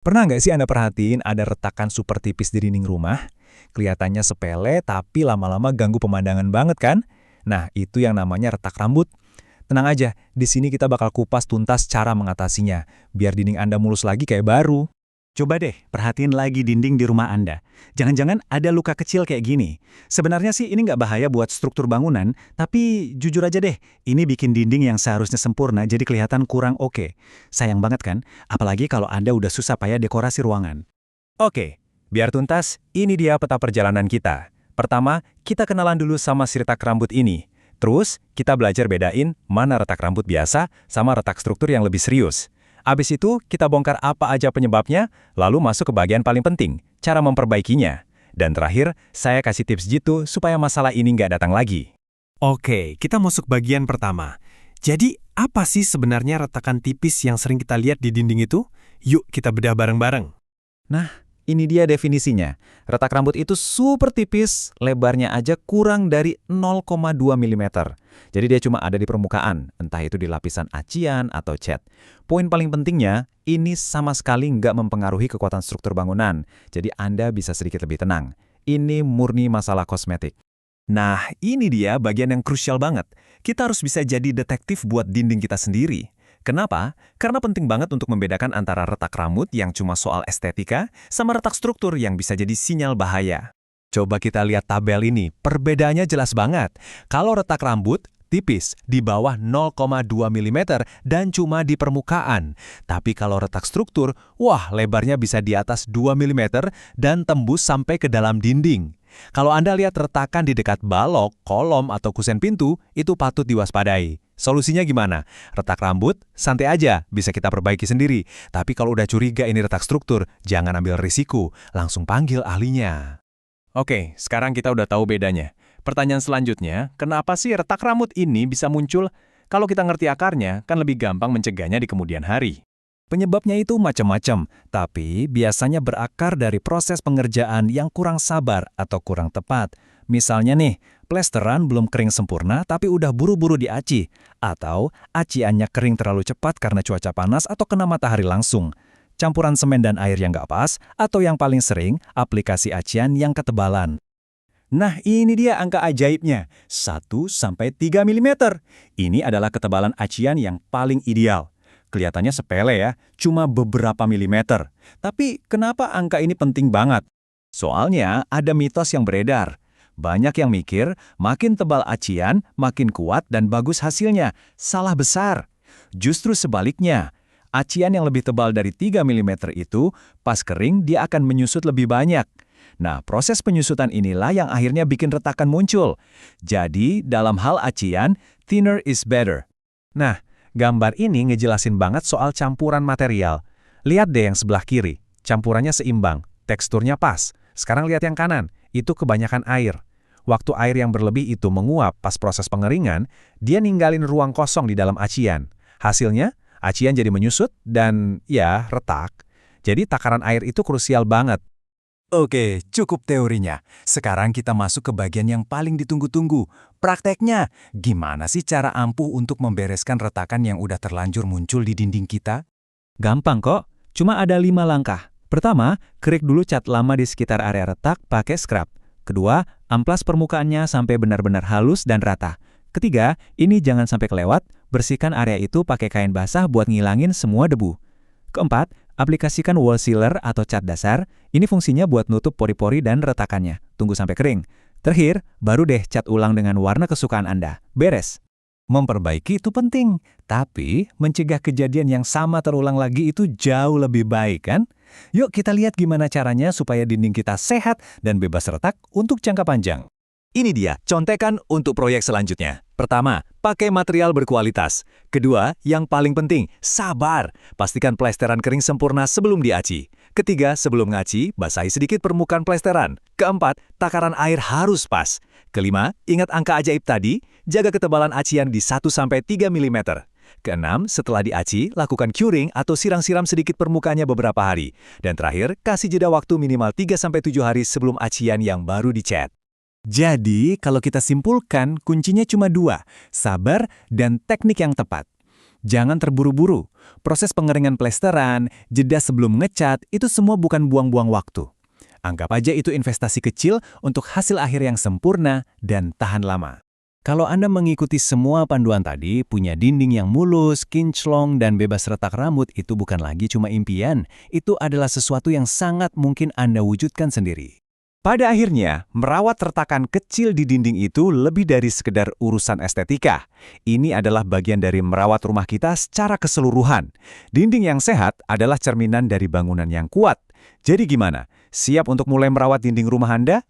Pernah nggak sih Anda perhatiin ada retakan super tipis di dinding rumah? Kelihatannya sepele, tapi lama-lama ganggu pemandangan banget kan? Nah, itu yang namanya retak rambut. Tenang aja, di sini kita bakal kupas tuntas cara mengatasinya, biar dinding Anda mulus lagi kayak baru. Coba deh, perhatiin lagi dinding di rumah Anda. Jangan-jangan ada luka kecil kayak gini. Sebenarnya sih ini nggak bahaya buat struktur bangunan, tapi jujur aja deh, ini bikin dinding yang seharusnya sempurna jadi kelihatan kurang oke. Sayang banget kan? Apalagi kalau Anda udah susah payah dekorasi ruangan. Oke, biar tuntas, ini dia peta perjalanan kita. Pertama, kita kenalan dulu sama si retak rambut ini. Terus, kita belajar bedain mana retak rambut biasa sama retak struktur yang lebih serius. Abis itu, kita bongkar apa aja penyebabnya, lalu masuk ke bagian paling penting, cara memperbaikinya. Dan terakhir, saya kasih tips jitu supaya masalah ini nggak datang lagi. Oke, kita masuk bagian pertama. Jadi, apa sih sebenarnya retakan tipis yang sering kita lihat di dinding itu? Yuk kita bedah bareng-bareng. Nah, ini dia definisinya. Retak rambut itu super tipis, lebarnya aja kurang dari 0,2 mm. Jadi dia cuma ada di permukaan, entah itu di lapisan acian atau cat. Poin paling pentingnya, ini sama sekali nggak mempengaruhi kekuatan struktur bangunan. Jadi Anda bisa sedikit lebih tenang. Ini murni masalah kosmetik. Nah, ini dia bagian yang krusial banget. Kita harus bisa jadi detektif buat dinding kita sendiri. Kenapa? Karena penting banget untuk membedakan antara retak rambut yang cuma soal estetika sama retak struktur yang bisa jadi sinyal bahaya. Coba kita lihat tabel ini, perbedaannya jelas banget. Kalau retak rambut, tipis, di bawah 0,2 mm dan cuma di permukaan. Tapi kalau retak struktur, wah lebarnya bisa di atas 2 mm dan tembus sampai ke dalam dinding. Kalau Anda lihat retakan di dekat balok, kolom, atau kusen pintu, itu patut diwaspadai. Solusinya gimana? Retak rambut, santai aja, bisa kita perbaiki sendiri. Tapi kalau udah curiga ini retak struktur, jangan ambil risiko, langsung panggil ahlinya. Oke, sekarang kita udah tahu bedanya. Pertanyaan selanjutnya, kenapa sih retak rambut ini bisa muncul? Kalau kita ngerti akarnya, kan lebih gampang mencegahnya di kemudian hari. Penyebabnya itu macam-macam, tapi biasanya berakar dari proses pengerjaan yang kurang sabar atau kurang tepat. Misalnya nih, plesteran belum kering sempurna tapi udah buru-buru diaci, atau aciannya kering terlalu cepat karena cuaca panas atau kena matahari langsung. Campuran semen dan air yang nggak pas, atau yang paling sering, aplikasi acian yang ketebalan. Nah, ini dia angka ajaibnya, 1-3 mm. Ini adalah ketebalan acian yang paling ideal. Kelihatannya sepele ya, cuma beberapa milimeter. Tapi kenapa angka ini penting banget? Soalnya ada mitos yang beredar. Banyak yang mikir, makin tebal acian, makin kuat dan bagus hasilnya. Salah besar. Justru sebaliknya, acian yang lebih tebal dari 3 mm itu, pas kering dia akan menyusut lebih banyak. Nah, proses penyusutan inilah yang akhirnya bikin retakan muncul. Jadi, dalam hal acian, thinner is better. Nah, gambar ini ngejelasin banget soal campuran material. Lihat deh yang sebelah kiri, campurannya seimbang, teksturnya pas. Sekarang lihat yang kanan, itu kebanyakan air. Waktu air yang berlebih itu menguap pas proses pengeringan, dia ninggalin ruang kosong di dalam acian. Hasilnya, acian jadi menyusut dan, ya, retak. Jadi takaran air itu krusial banget. Oke, cukup teorinya. Sekarang kita masuk ke bagian yang paling ditunggu-tunggu. Prakteknya, gimana sih cara ampuh untuk membereskan retakan yang udah terlanjur muncul di dinding kita? Gampang kok, cuma ada 5 langkah. Pertama, kerik dulu cat lama di sekitar area retak pakai scrub. Kedua, amplas permukaannya sampai benar-benar halus dan rata. Ketiga, ini jangan sampai kelewat, bersihkan area itu pakai kain basah buat ngilangin semua debu. Keempat, aplikasikan wall sealer atau cat dasar. Ini fungsinya buat nutup pori-pori dan retakannya. Tunggu sampai kering. Terakhir, baru deh cat ulang dengan warna kesukaan Anda. Beres. Memperbaiki itu penting, tapi mencegah kejadian yang sama terulang lagi itu jauh lebih baik kan? Yuk kita lihat gimana caranya supaya dinding kita sehat dan bebas retak untuk jangka panjang. Ini dia contekan untuk proyek selanjutnya. Pertama, pakai material berkualitas. Kedua, yang paling penting, sabar. Pastikan plesteran kering sempurna sebelum diaci. Ketiga, sebelum ngaci, basahi sedikit permukaan plesteran. Keempat, takaran air harus pas. Kelima, ingat angka ajaib tadi, jaga ketebalan acian di 1-3 mm. Keenam, setelah diaci, lakukan curing atau siram-siram sedikit permukaannya beberapa hari. Dan terakhir, kasih jeda waktu minimal 3-7 hari sebelum acian yang baru dicat. Jadi, kalau kita simpulkan, kuncinya cuma 2, sabar dan teknik yang tepat. Jangan terburu-buru. Proses pengeringan plesteran, jeda sebelum ngecat, itu semua bukan buang-buang waktu. Anggap aja itu investasi kecil untuk hasil akhir yang sempurna dan tahan lama. Kalau Anda mengikuti semua panduan tadi, punya dinding yang mulus, kinclong, dan bebas retak rambut itu bukan lagi cuma impian. Itu adalah sesuatu yang sangat mungkin Anda wujudkan sendiri. Pada akhirnya, merawat retakan kecil di dinding itu lebih dari sekedar urusan estetika. Ini adalah bagian dari merawat rumah kita secara keseluruhan. Dinding yang sehat adalah cerminan dari bangunan yang kuat. Jadi gimana? Siap untuk mulai merawat dinding rumah Anda?